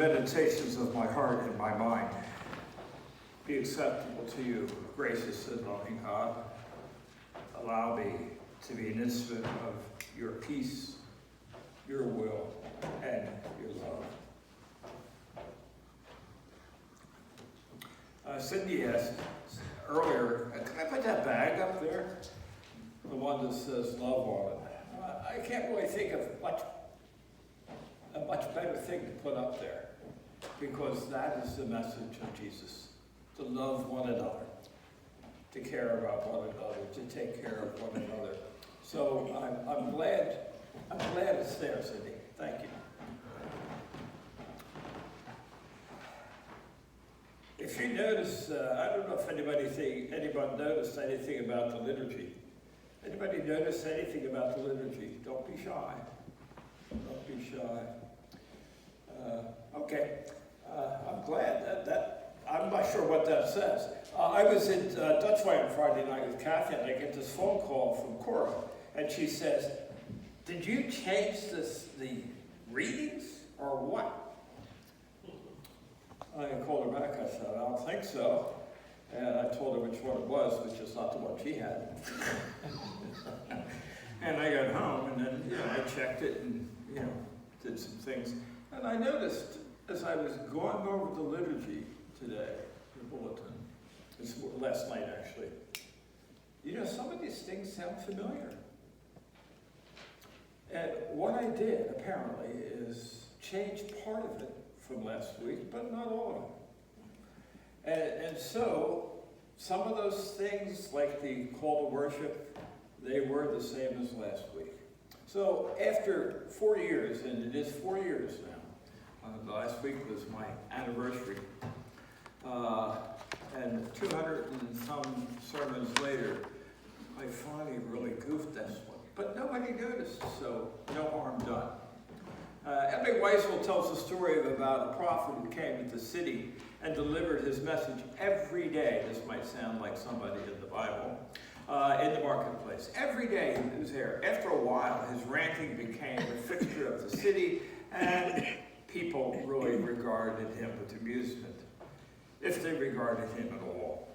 Meditations of my heart and my mind be acceptable to you, gracious and loving God. Allow me to be an instrument of your peace, your will, and your love. Cindy asked earlier, can I put that bag up there? The one that says love on it. I can't really think of a much better thing to put up there, because that is the message of Jesus, to love one another, to care about one another, to take care of one another. So I'm glad it's there, Cindy. Thank you. If you notice, I don't know if anyone noticed anything about the liturgy. Anybody notice anything about the liturgy? Don't be shy. Don't be shy. Okay. I'm glad that I'm not sure what that says. I was in Dutchway on Friday night with Kathy, and I get this phone call from Cora, and she says, "Did you change the readings or what?" I called her back. I said, "I don't think so." And I told her which one it was, which is not the one she had. And I got home, and then I checked it and did some things. And I noticed as I was going over the liturgy today, the bulletin, it's last night actually, some of these things sound familiar. And what I did, apparently, is change part of it from last week, but not all of it. And so, some of those things, like the call to worship, they were the same as last week. So after 4 years, and it is 4 years now, last week was my anniversary, and 200 and some sermons later, I finally really goofed this one. But nobody noticed, so no harm done. Emily Weisel tells the story about a prophet who came into the city and delivered his message every day. This might sound like somebody in the Bible. In the marketplace. Every day he was there. After a while, his ranting became a fixture of the city, and people really regarded him with amusement, if they regarded him at all.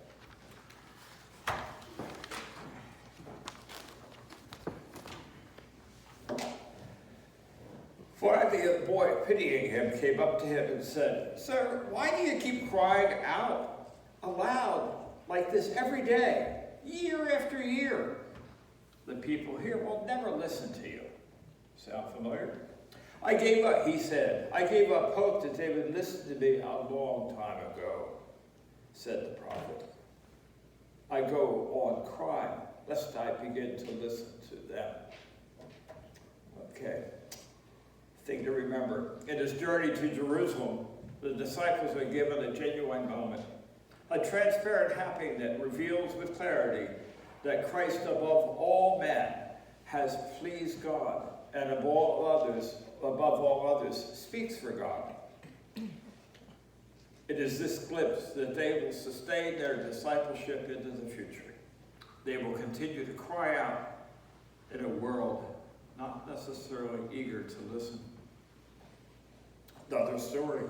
Finally, a boy, pitying him, came up to him and said, "Sir, why do you keep crying out aloud like this every day, year after year? The people here will never listen to you." Sound familiar? "I gave up," he said. "I gave up hope that they would listen to me a long time ago," said the prophet. "I go on crying, lest I begin to listen to them." Okay. Thing to remember. In his journey to Jerusalem, the disciples were given a genuine moment. A transparent happening that reveals with clarity that Christ above all men has pleased God, and above all others, speaks for God. It is this glimpse that they will sustain their discipleship into the future. They will continue to cry out in a world not necessarily eager to listen. Another story.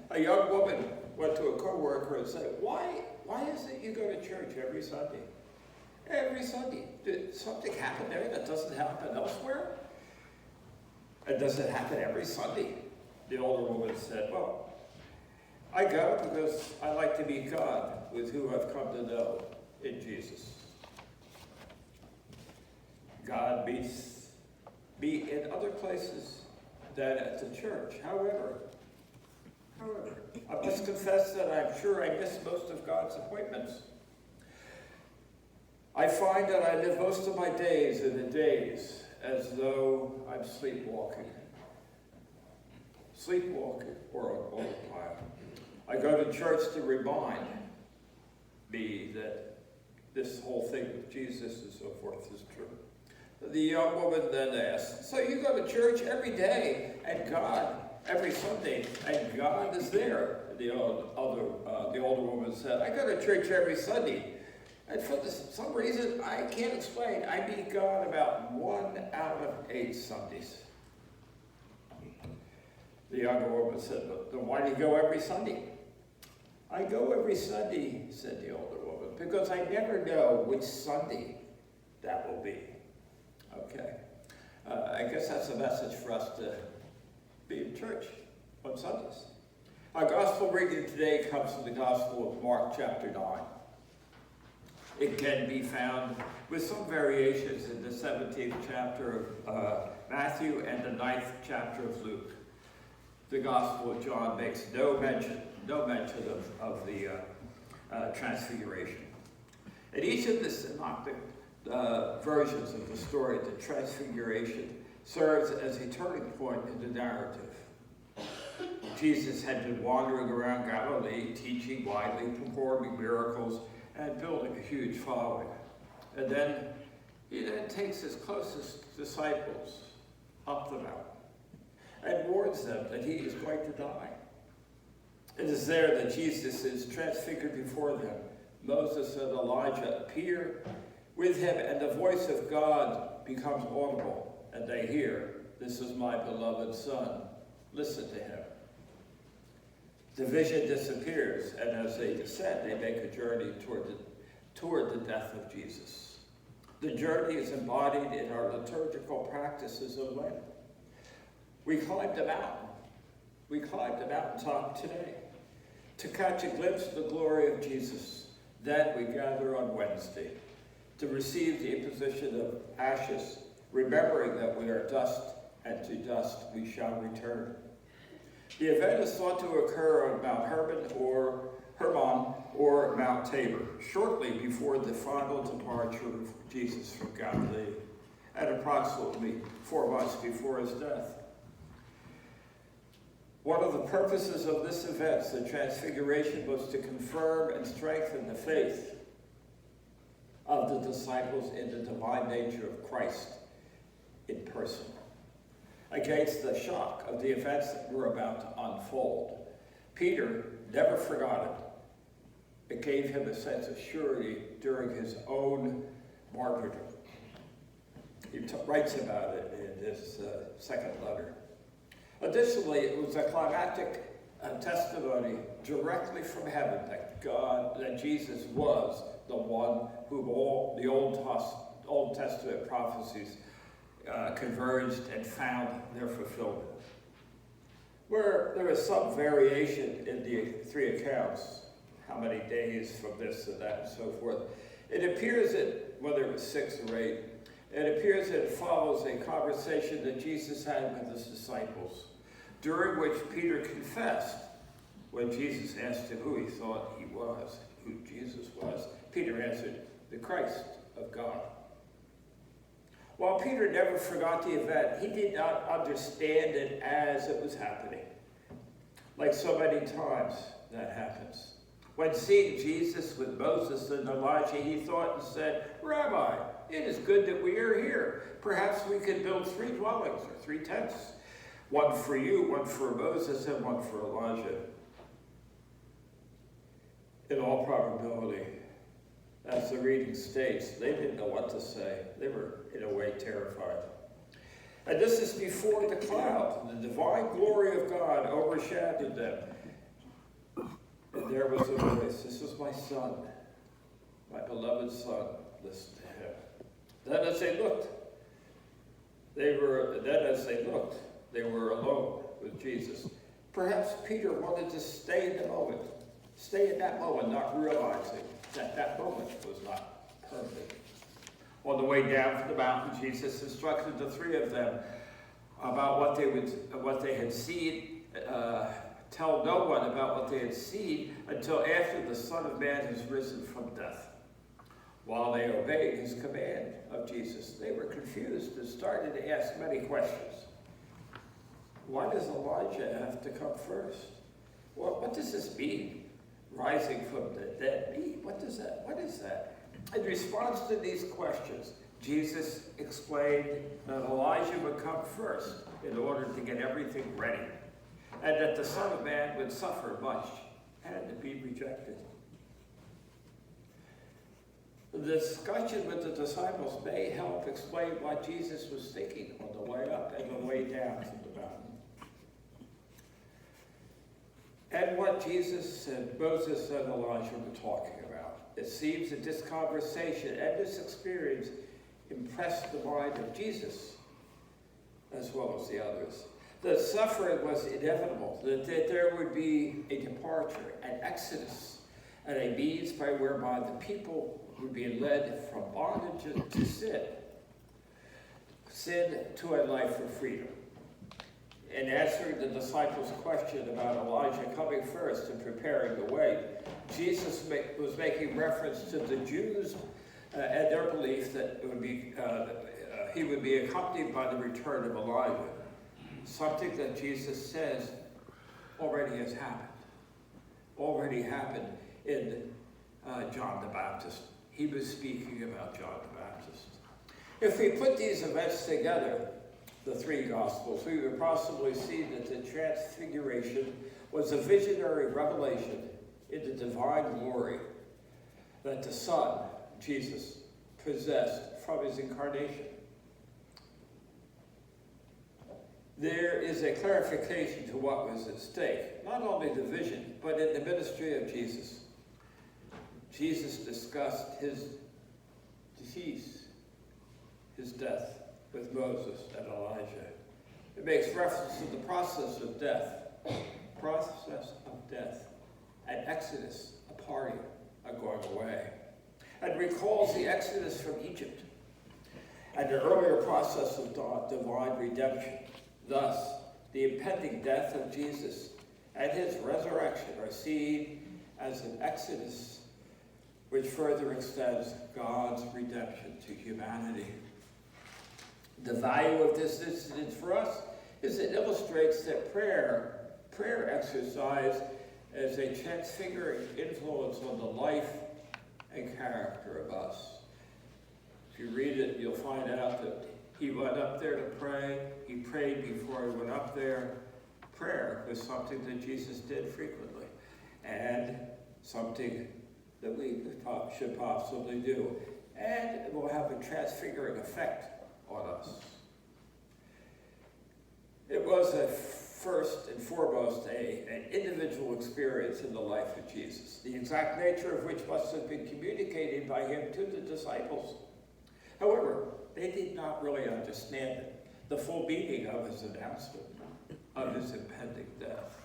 A young woman went to a co-worker and said, why is it you go to church every Sunday? Every Sunday. Did something happen there that doesn't happen elsewhere? And does it happen every Sunday? The older woman said, well, I go because I like to meet God, with who I've come to know in Jesus. God meets me in other places than at the church. However, I must confess that I'm sure I miss most of God's appointments. I find that I live most of my days in the days as though I'm sleepwalking or on autopilot. I go to church to remind me that this whole thing with Jesus and so forth is true. The young woman then asked, so you go to church every day and God, every Sunday, and God is there? The older woman said, I go to church every Sunday. And for some reason I can't explain, I meet God about 1 out of 8 Sundays. The younger woman said, then why do you go every Sunday? I go every Sunday, said the older woman, because I never know which Sunday that will be. Okay. I guess that's a message for us to be in church on Sundays. Our gospel reading today comes from the Gospel of Mark chapter 9. It can be found with some variations in the 17th chapter of Matthew and the 9th chapter of Luke. The Gospel of John makes no mention of the Transfiguration. In each of the synoptic versions of the story, the Transfiguration serves as a turning point in the narrative. Jesus had been wandering around Galilee, teaching widely, performing miracles, and building a huge following. And then he takes his closest disciples up the mountain and warns them that he is going to die. It is there that Jesus is transfigured before them. Moses and Elijah appear with him, and the voice of God becomes audible, and they hear, "This is my beloved Son. Listen to him." The vision disappears, and as they descend, they make a journey toward the death of Jesus. The journey is embodied in our liturgical practices of Lent. We climbed the mountain. We climbed the mountaintop today to catch a glimpse of the glory of Jesus. Then we gather on Wednesday to receive the imposition of ashes, remembering that we are dust, and to dust we shall return. The event is thought to occur on Mount Hermon or Mount Tabor, shortly before the final departure of Jesus from Galilee, and approximately 4 months before his death. One of the purposes of this event, the Transfiguration, was to confirm and strengthen the faith of the disciples in the divine nature of Christ in person, against the shock of the events that were about to unfold. Peter never forgot it. It gave him a sense of surety during his own martyrdom. He writes about it in his second letter. Additionally, it was a climactic testimony directly from heaven that Jesus was the one whom all the Old Testament prophecies converged and found their fulfillment. Where there is some variation in the three accounts, how many days from this and that and so forth, it appears that, whether it was 6 or 8, it appears that it follows a conversation that Jesus had with his disciples, during which Peter confessed when Jesus asked him who he thought he was, who Jesus was. Peter answered, "The Christ of God." While Peter never forgot the event, he did not understand it as it was happening. Like so many times that happens. When seeing Jesus with Moses and Elijah, he thought and said, "Rabbi, it is good that we are here. Perhaps we could build 3 dwellings or 3 tents. One for you, one for Moses, and one for Elijah." In all probability, as the reading states, they didn't know what to say. They were, in a way, terrified. And this is before the cloud. The divine glory of God overshadowed them. And there was a voice, "This is my Son, my beloved Son. Listen to him." Then as they looked, they were alone with Jesus. Perhaps Peter wanted to stay in that moment, not realizing that moment was not permanent. On the way down from the mountain, Jesus instructed the 3 of them about what they had seen. Tell no one about what they had seen until after the Son of Man has risen from death. While they obeyed his command of Jesus, they were confused and started to ask many questions. Why does Elijah have to come first? What does this mean? Rising from the dead mean? What is that? In response to these questions, Jesus explained that Elijah would come first in order to get everything ready, and that the Son of Man would suffer much and to be rejected. The discussion with the disciples may help explain what Jesus was thinking on the way up and the way down from the mountain. and what Jesus and Moses and Elijah were talking about. It seems that this conversation and this experience impressed the mind of Jesus as well as the others. The suffering was inevitable, that there would be a departure, an exodus, and a means by whereby the people would be led from bondage to sin to a life of freedom. In answering the disciples' question about Elijah coming first and preparing the way, Jesus was making reference to the Jews and their belief that it would be, he would be accompanied by the return of Elijah, something that Jesus says already has happened. Already happened in John the Baptist. He was speaking about John the Baptist. If we put these events together, the three Gospels, we would possibly see that the Transfiguration was a visionary revelation in the divine glory that the Son, Jesus, possessed from his incarnation. There is a clarification to what was at stake, not only the vision, but in the ministry of Jesus. Jesus discussed his decease, his death, with Moses and Elijah. It makes reference to the process of death, an exodus, a parting, a going away, and recalls the exodus from Egypt and the earlier process of divine redemption. Thus, the impending death of Jesus and his resurrection are seen as an exodus which further extends God's redemption to humanity. The value of this incident for us is it illustrates that prayer exercise as a transfiguring influence on the life and character of us. If you read it, you'll find out that he went up there to pray. He prayed before he went up there. Prayer was something that Jesus did frequently, and something that we should possibly do. And it will have a transfiguring effect on us. It was first and foremost an individual experience in the life of Jesus, the exact nature of which must have been communicated by him to the disciples. However, they did not really understand it, the full meaning of his announcement, of his impending death.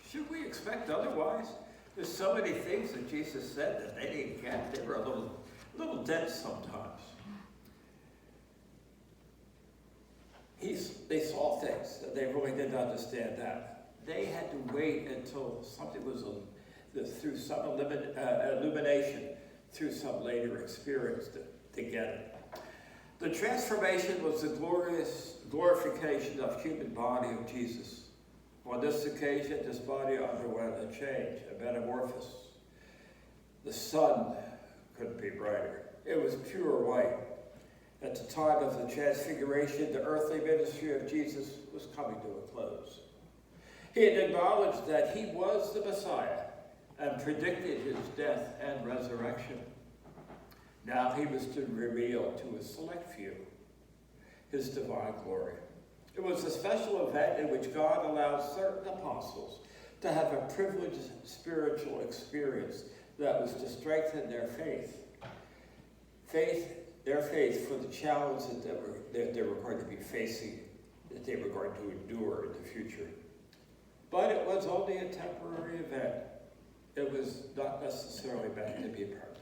Should we expect otherwise? There's so many things that Jesus said that they didn't get. They were a little dense sometimes. They saw things that they really didn't understand that. They had to wait until something was through some illumination, through some later experience to get it. The transformation was the glorious glorification of human body of Jesus. On this occasion, this body underwent a change, a metamorphosis. The sun couldn't be brighter. It was pure white. At the time of the Transfiguration, the earthly ministry of Jesus was coming to a close. He had acknowledged that he was the Messiah and predicted his death and resurrection. Now he was to reveal to a select few his divine glory. It was a special event in which God allowed certain apostles to have a privileged spiritual experience that was to strengthen their faith. Their faith for the challenges that they were going to be facing, that they were going to endure in the future. But it was only a temporary event. It was not necessarily meant to be permanent.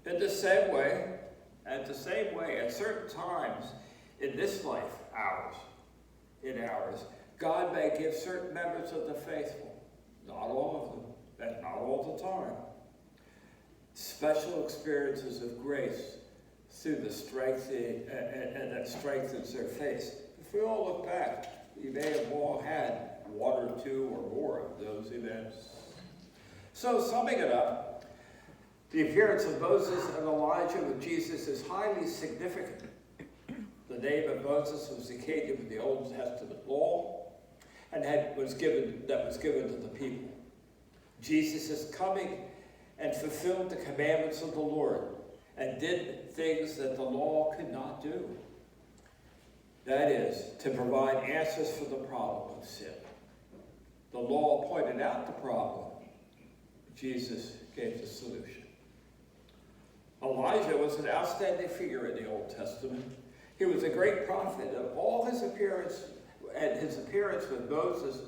In the same way, at certain times in this life, ours, God may give certain members of the faithful, not all of them, and not all the time, special experiences of grace through the strengthening, and that strengthens their faith. If we all look back, we may have all had one or two or more of those events. So summing it up, the appearance of Moses and Elijah with Jesus is highly significant. The name of Moses was indicated in the Old Testament law and was given to the people. Jesus is coming and fulfilled the commandments of the Lord and did things that the law could not do. That is, to provide answers for the problem of sin. The law pointed out the problem. Jesus gave the solution. Elijah was an outstanding figure in the Old Testament. He was a great prophet. Of all his appearance and his appearance with Moses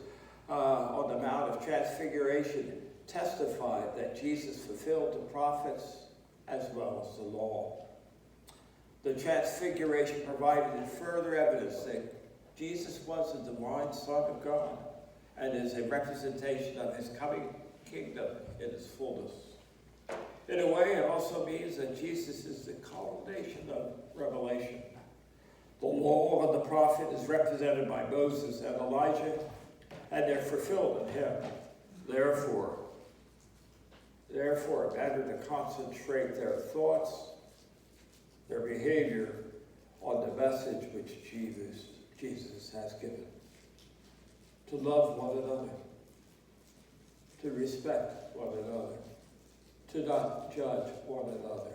on the Mount of Transfiguration testified that Jesus fulfilled the prophets as well as the law. The Transfiguration provided further evidence that Jesus was the divine Son of God and is a representation of his coming kingdom in its fullness. In a way, it also means that Jesus is the culmination of revelation. The law and the prophet is represented by Moses and Elijah, and they're fulfilled in him. Therefore, better to concentrate their thoughts, their behavior on the message which Jesus has given. To love one another, to respect one another, to not judge one another.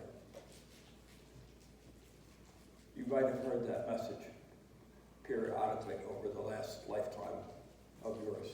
You might have heard that message periodically over the last lifetime of yours.